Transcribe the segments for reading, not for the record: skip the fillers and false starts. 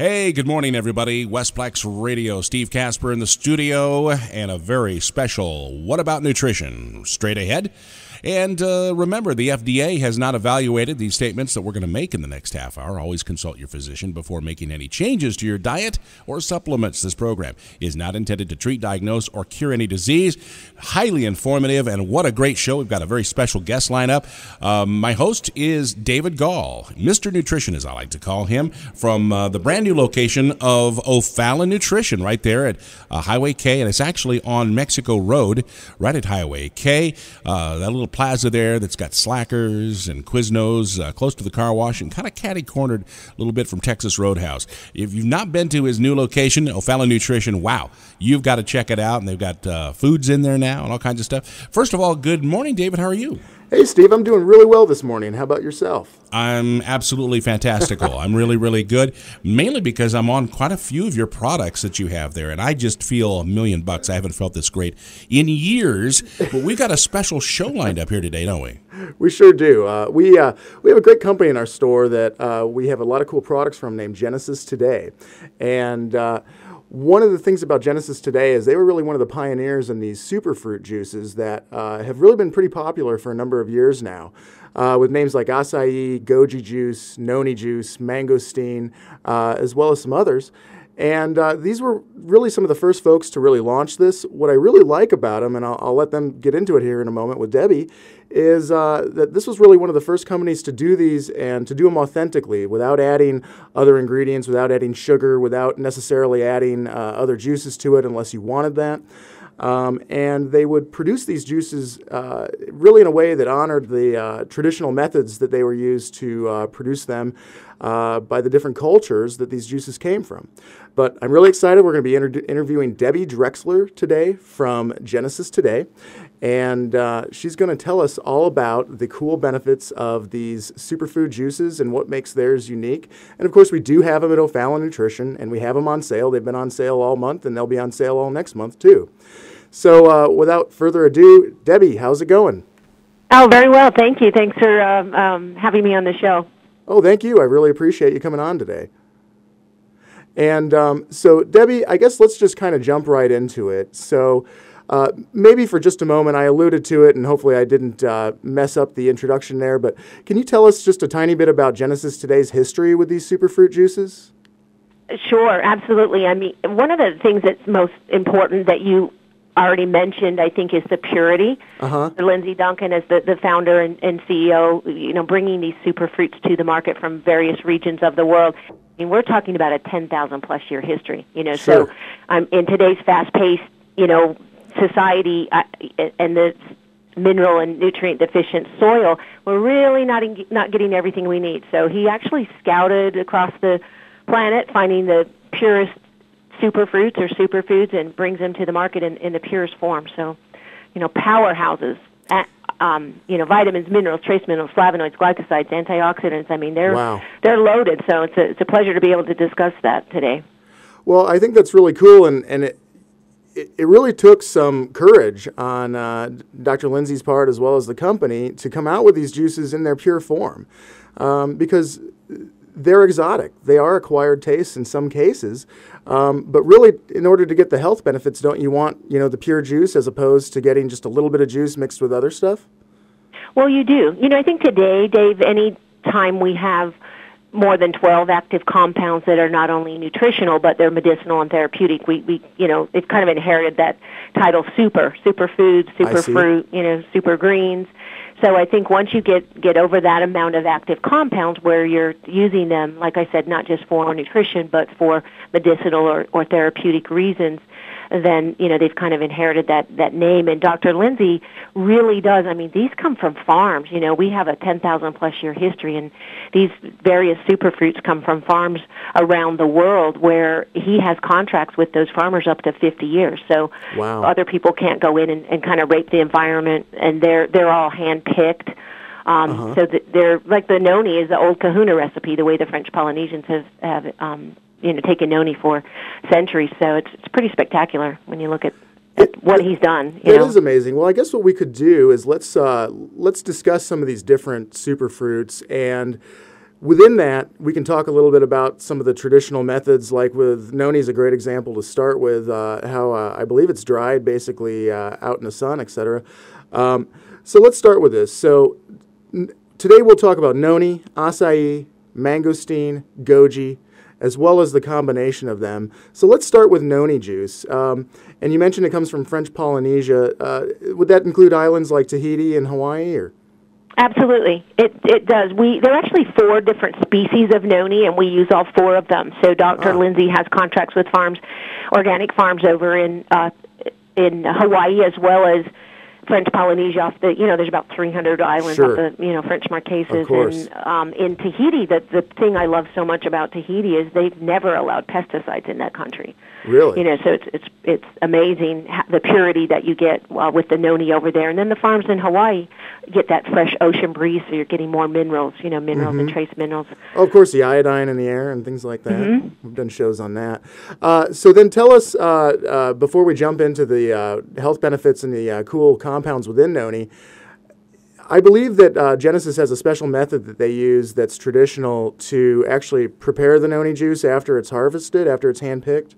Hey, good morning, everybody. Westplex Radio, Steve Casper in the studio, and a very special What About Nutrition straight ahead. And remember, the FDA has not evaluated these statements that we're going to make in the next half hour. Always consult your physician before making any changes to your diet or supplements. This program is not intended to treat, diagnose, or cure any disease. Highly informative, and what a great show. We've got a very special guest lineup. My host is David Gall, Mr. Nutrition, as I like to call him, from the brand new location of O'Fallon Nutrition right there at Highway K, and it's actually on Mexico Road, right at Highway K. That little plaza there that's got Slackers and Quiznos close to the car wash and kind of catty-cornered a little bit from Texas Roadhouse. If you've not been to his new location, O'Fallon Nutrition, wow, you've got to check it out, and they've got foods in there now and all kinds of stuff. First of all, good morning, David. How are you? Hey, Steve, I'm doing really well this morning. How about yourself? I'm absolutely fantastical. I'm really, really good, mainly because I'm on quite a few of your products that you have there, and I just feel $1,000,000. I haven't felt this great in years, but we've got a special show lined up here today, don't we? We sure do. We have a great company in our store that we have a lot of cool products from named Genesis Today, and one of the things about Genesis Today is they were really one of the pioneers in these superfruit juices that have really been pretty popular for a number of years now, with names like acai, goji juice, noni juice, mangosteen, as well as some others. And these were really some of the first folks to really launch this. What I really like about them, and I'll let them get into it here in a moment with Debbie, is that this was really one of the first companies to do these and to do them authentically without adding other ingredients, without adding sugar, without necessarily adding other juices to it unless you wanted that. And they would produce these juices really in a way that honored the traditional methods that they were used to produce them by the different cultures that these juices came from. But I'm really excited. We're going to be interviewing Debbie Drexler today from Genesis Today. And she's going to tell us all about the cool benefits of these superfood juices and what makes theirs unique. And, of course, we do have them at O'Fallon Nutrition, and we have them on sale. They've been on sale all month, and they'll be on sale all next month, too. So without further ado, Debbie, how's it going? Oh, very well. Thank you. Thanks for having me on the show. Oh, thank you. I really appreciate you coming on today. And so, Debbie, I guess let's just kind of jump right into it. So maybe for just a moment, I alluded to it, and hopefully I didn't mess up the introduction there, but can you tell us just a tiny bit about Genesis Today's history with these superfruit juices? Sure, absolutely. I mean, one of the things that's most important that you already mentioned, I think, is the purity. Lindsay Duncan, as the founder and CEO, bringing these superfruits to the market from various regions of the world. I mean, we're talking about a 10,000-plus year history. Sure. So in today's fast-paced, society and the mineral and nutrient deficient soil, we're really not getting everything we need. So he actually scouted across the planet, finding the purest superfruits or superfoods, and brings them to the market in the purest form. So, powerhouses, vitamins, minerals, trace minerals, flavonoids, glycosides, antioxidants. I mean, they're loaded. So it's a pleasure to be able to discuss that today. Well, I think that's really cool, and it really took some courage on Dr. Lindsay's part as well as the company to come out with these juices in their pure form, because they're exotic. They are acquired tastes in some cases, but really, in order to get the health benefits, don't you want the pure juice as opposed to getting just a little bit of juice mixed with other stuff? Well, you do. I think today, Dave, any time we have more than 12 active compounds that are not only nutritional, but they're medicinal and therapeutic. It's kind of inherited that title superfood, superfruit, super greens. So I think once you get over that amount of active compounds where you're using them, like I said, not just for nutrition, but for medicinal or therapeutic reasons, then, they've kind of inherited that name. And Dr. Lindsay really does. I mean, these come from farms. We have a 10,000-plus year history, and these various superfruits come from farms around the world where he has contracts with those farmers up to 50 years. So other people can't go in and kind of rape the environment, and they're all hand-picked. So they're like the noni is the old kahuna recipe, the way the French Polynesians have taken noni for centuries. So it's pretty spectacular when you look at what he's done. It is amazing. Well, I guess what we could do is let's discuss some of these different superfruits, and Within that, we can talk a little bit about some of the traditional methods, like with noni is a great example to start with, how I believe it's dried basically out in the sun, etc. So let's start with this. So today we'll talk about noni, acai, mangosteen, goji, as well as the combination of them. So let's start with noni juice. And you mentioned it comes from French Polynesia. Would that include islands like Tahiti and Hawaii? Or? Absolutely, it does. There are actually 4 different species of noni, and we use all 4 of them. So Dr. Lindsay has contracts with organic farms over in Hawaii, as well as French Polynesia. Off the, there's about 300 islands off the, French Marquesas, and in Tahiti. The thing I love so much about Tahiti is they've never allowed pesticides in that country. Really? So it's amazing the purity that you get with the noni over there, and then the farms in Hawaii get that fresh ocean breeze, so you're getting more minerals, minerals and trace minerals. Oh, of course, the iodine in the air and things like that. We've done shows on that. So then tell us, before we jump into the health benefits and the cool compounds within noni, I believe that Genesis has a special method that they use that's traditional to actually prepare the noni juice after it's harvested, after it's hand-picked.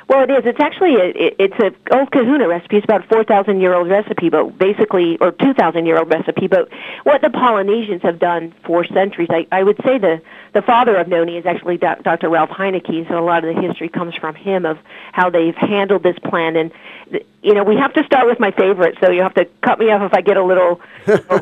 Well, it is. It's actually it's an old Kahuna recipe. It's about a 4,000-year-old recipe, but basically, or 2,000-year-old recipe. But what the Polynesians have done for centuries, I would say the father of noni is actually Dr. Ralph Heineke. So a lot of the history comes from him of how they've handled this plant. And we have to start with my favorite. So you have to cut me off if I get a little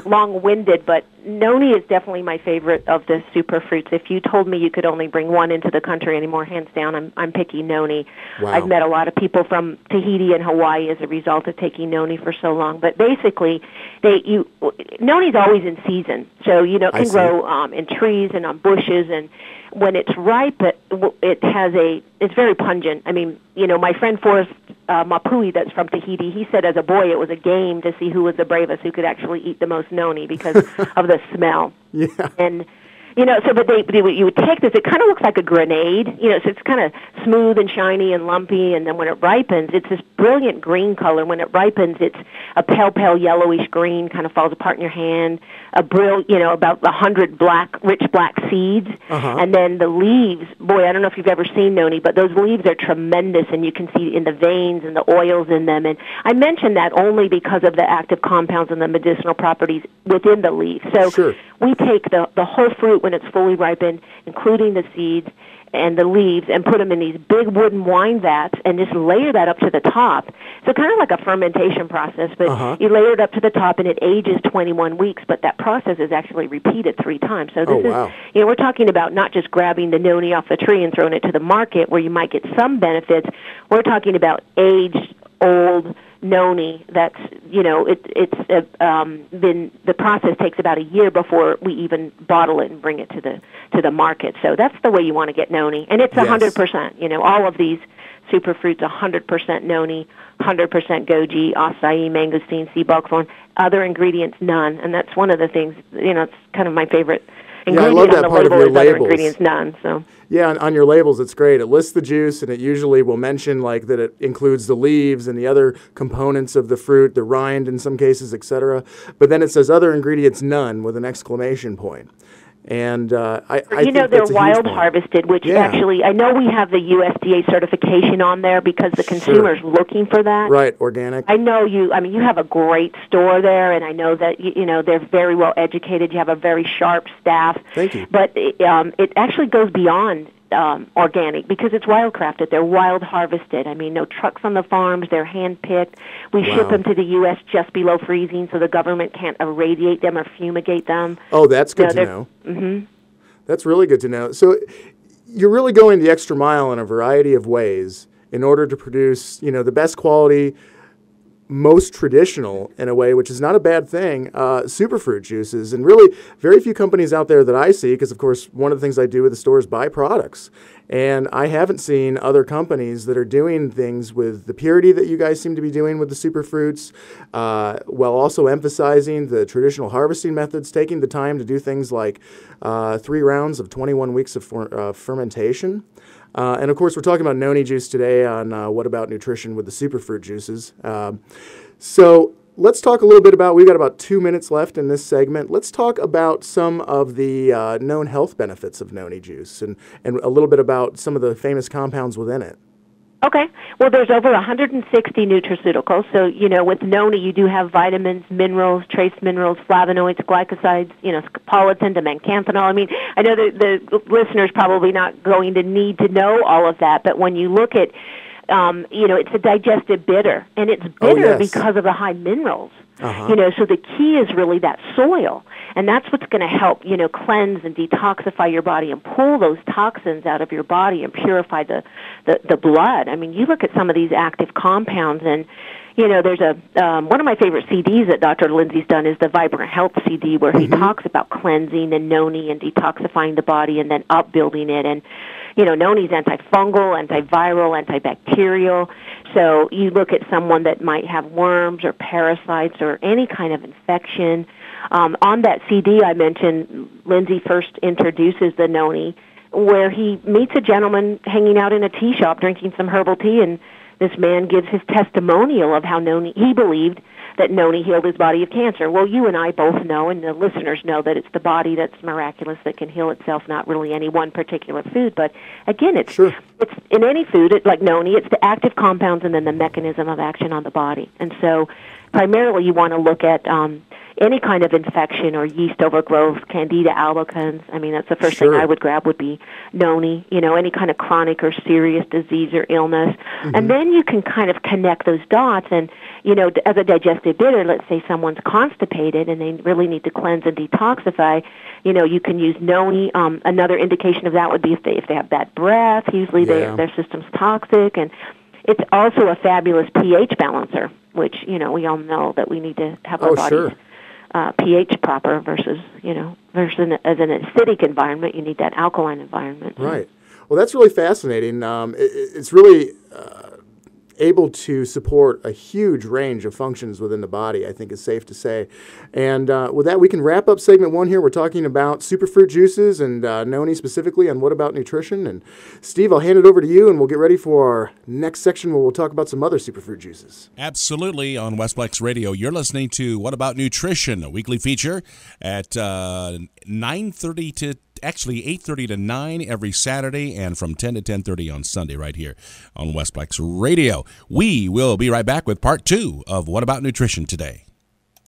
long-winded. But noni is definitely my favorite of the superfruits. If you told me you could only bring one into the country anymore, hands down, I'm picking noni. Wow. I've met a lot of people from Tahiti and Hawaii as a result of taking noni for so long. But basically, noni's always in season. So, it can grow in trees and on bushes. And when it's ripe, it's very pungent. I mean, my friend Forrest Mapui, that's from Tahiti, he said as a boy it was a game to see who was the bravest, who could actually eat the most noni because of the smell. Yeah. And but you would take this. It kind of looks like a grenade. So it's kind of smooth and shiny and lumpy. And then when it ripens, it's this brilliant green color. When it ripens, it's a pale yellowish green, kind of falls apart in your hand. About 100 rich black seeds. And then the leaves. Boy, I don't know if you've ever seen noni, but those leaves are tremendous, and you can see in the veins and the oils in them. And I mention that only because of the active compounds and the medicinal properties within the leaf. So we take the whole fruit when it's fully ripened, including the seeds and the leaves, and put them in these big wooden wine vats and just layer that up to the top. So kind of like a fermentation process, but you layer it up to the top and it ages 21 weeks, but that process is actually repeated 3 times. So this is, we're talking about not just grabbing the noni off the tree and throwing it to the market where you might get some benefits. We're talking about aged, old noni that's, the process takes about a year before we even bottle it and bring it to the market. So that's the way you want to get noni. And it's 100%, all of these superfruits, 100% noni, 100% goji, acai, mangosteen, sea buckthorn, other ingredients, none. And that's one of the things, it's kind of my favorite ingredient. I love that on the part label of your is other labels. ingredients, none. So. Yeah, on your labels, it's great. It lists the juice, and it usually will mention like that it includes the leaves and the other components of the fruit, the rind in some cases, etc. But then it says other ingredients, none, with an exclamation point. And I think they're wild harvested, which actually, I know we have the USDA certification on there because the consumer's looking for that. Right, organic. I know you have a great store there, and I know that, they're very well educated. You have a very sharp staff. Thank you. But it actually goes beyond organic because it's wildcrafted. They're wild harvested. I mean, no trucks on the farms. They're hand-picked. We ship them to the U.S. just below freezing so the government can't irradiate them or fumigate them. Oh, that's good to know. Mm-hmm. That's really good to know. So you're really going the extra mile in a variety of ways in order to produce, the best quality, most traditional, in a way, which is not a bad thing, superfruit juices. And really, very few companies out there that I see, because, of course, one of the things I do with the store is buy products. And I haven't seen other companies that are doing things with the purity that you guys seem to be doing with the superfruits, while also emphasizing the traditional harvesting methods, taking the time to do things like 3 rounds of 21 weeks of fermentation. And, of course, we're talking about noni juice today on What About Nutrition with the superfruit juices. So let's talk a little bit about, we've got about 2 minutes left in this segment. Let's talk about some of the known health benefits of noni juice and a little bit about some of the famous compounds within it. Okay. Well, there's over 160 nutraceuticals. So, with noni, you do have vitamins, minerals, trace minerals, flavonoids, glycosides, scopolamine, dimethylcanthanol. I mean, I know that the listener's probably not going to need to know all of that, but when you look at, it's a digestive bitter, and it's bitter because of the high minerals. So the key is really that soil. And that's what's going to help, cleanse and detoxify your body and pull those toxins out of your body and purify the blood. I mean, you look at some of these active compounds, and, there's one of my favorite CDs that Dr. Lindsay's done is the Vibrant Health CD, where he talks about cleansing and noni and detoxifying the body and then upbuilding it. And, noni's antifungal, antiviral, antibacterial. So you look at someone that might have worms or parasites or any kind of infection. On that CD I mentioned, Lindsay first introduces the noni, where he meets a gentleman hanging out in a tea shop drinking some herbal tea, and this man gives his testimonial of how he believed that noni healed his body of cancer. Well, you and I both know, and the listeners know, that it's the body that's miraculous, that can heal itself, not really any one particular food. But again, it's in any food, like noni, it's the active compounds and then the mechanism of action on the body. And so primarily you want to look at any kind of infection or yeast overgrowth, Candida albicans. I mean, that's the first thing I would grab would be noni, any kind of chronic or serious disease or illness. And then you can kind of connect those dots. And, as a digestive bitter, let's say someone's constipated and they really need to cleanse and detoxify, you can use noni. Another indication of that would be if they have bad breath. Usually their system's toxic. And it's also a fabulous pH balancer, which, we all know that we need to have our bodies pH proper versus as an acidic environment, you need that alkaline environment. Right. Well, that's really fascinating. It's really able to support a huge range of functions within the body, I think is safe to say. And with that, we can wrap up segment 1 here. We're talking about superfruit juices and noni specifically on What About Nutrition. And Steve, I'll hand it over to you, and we'll get ready for our next section where we'll talk about some other superfruit juices. Absolutely. On Westplex Radio, you're listening to What About Nutrition, a weekly feature at 9:30 to actually 8:30 to 9 every Saturday, and from 10 to 10:30 on Sunday right here on Westplex Radio. We will be right back with part 2 of What About Nutrition today.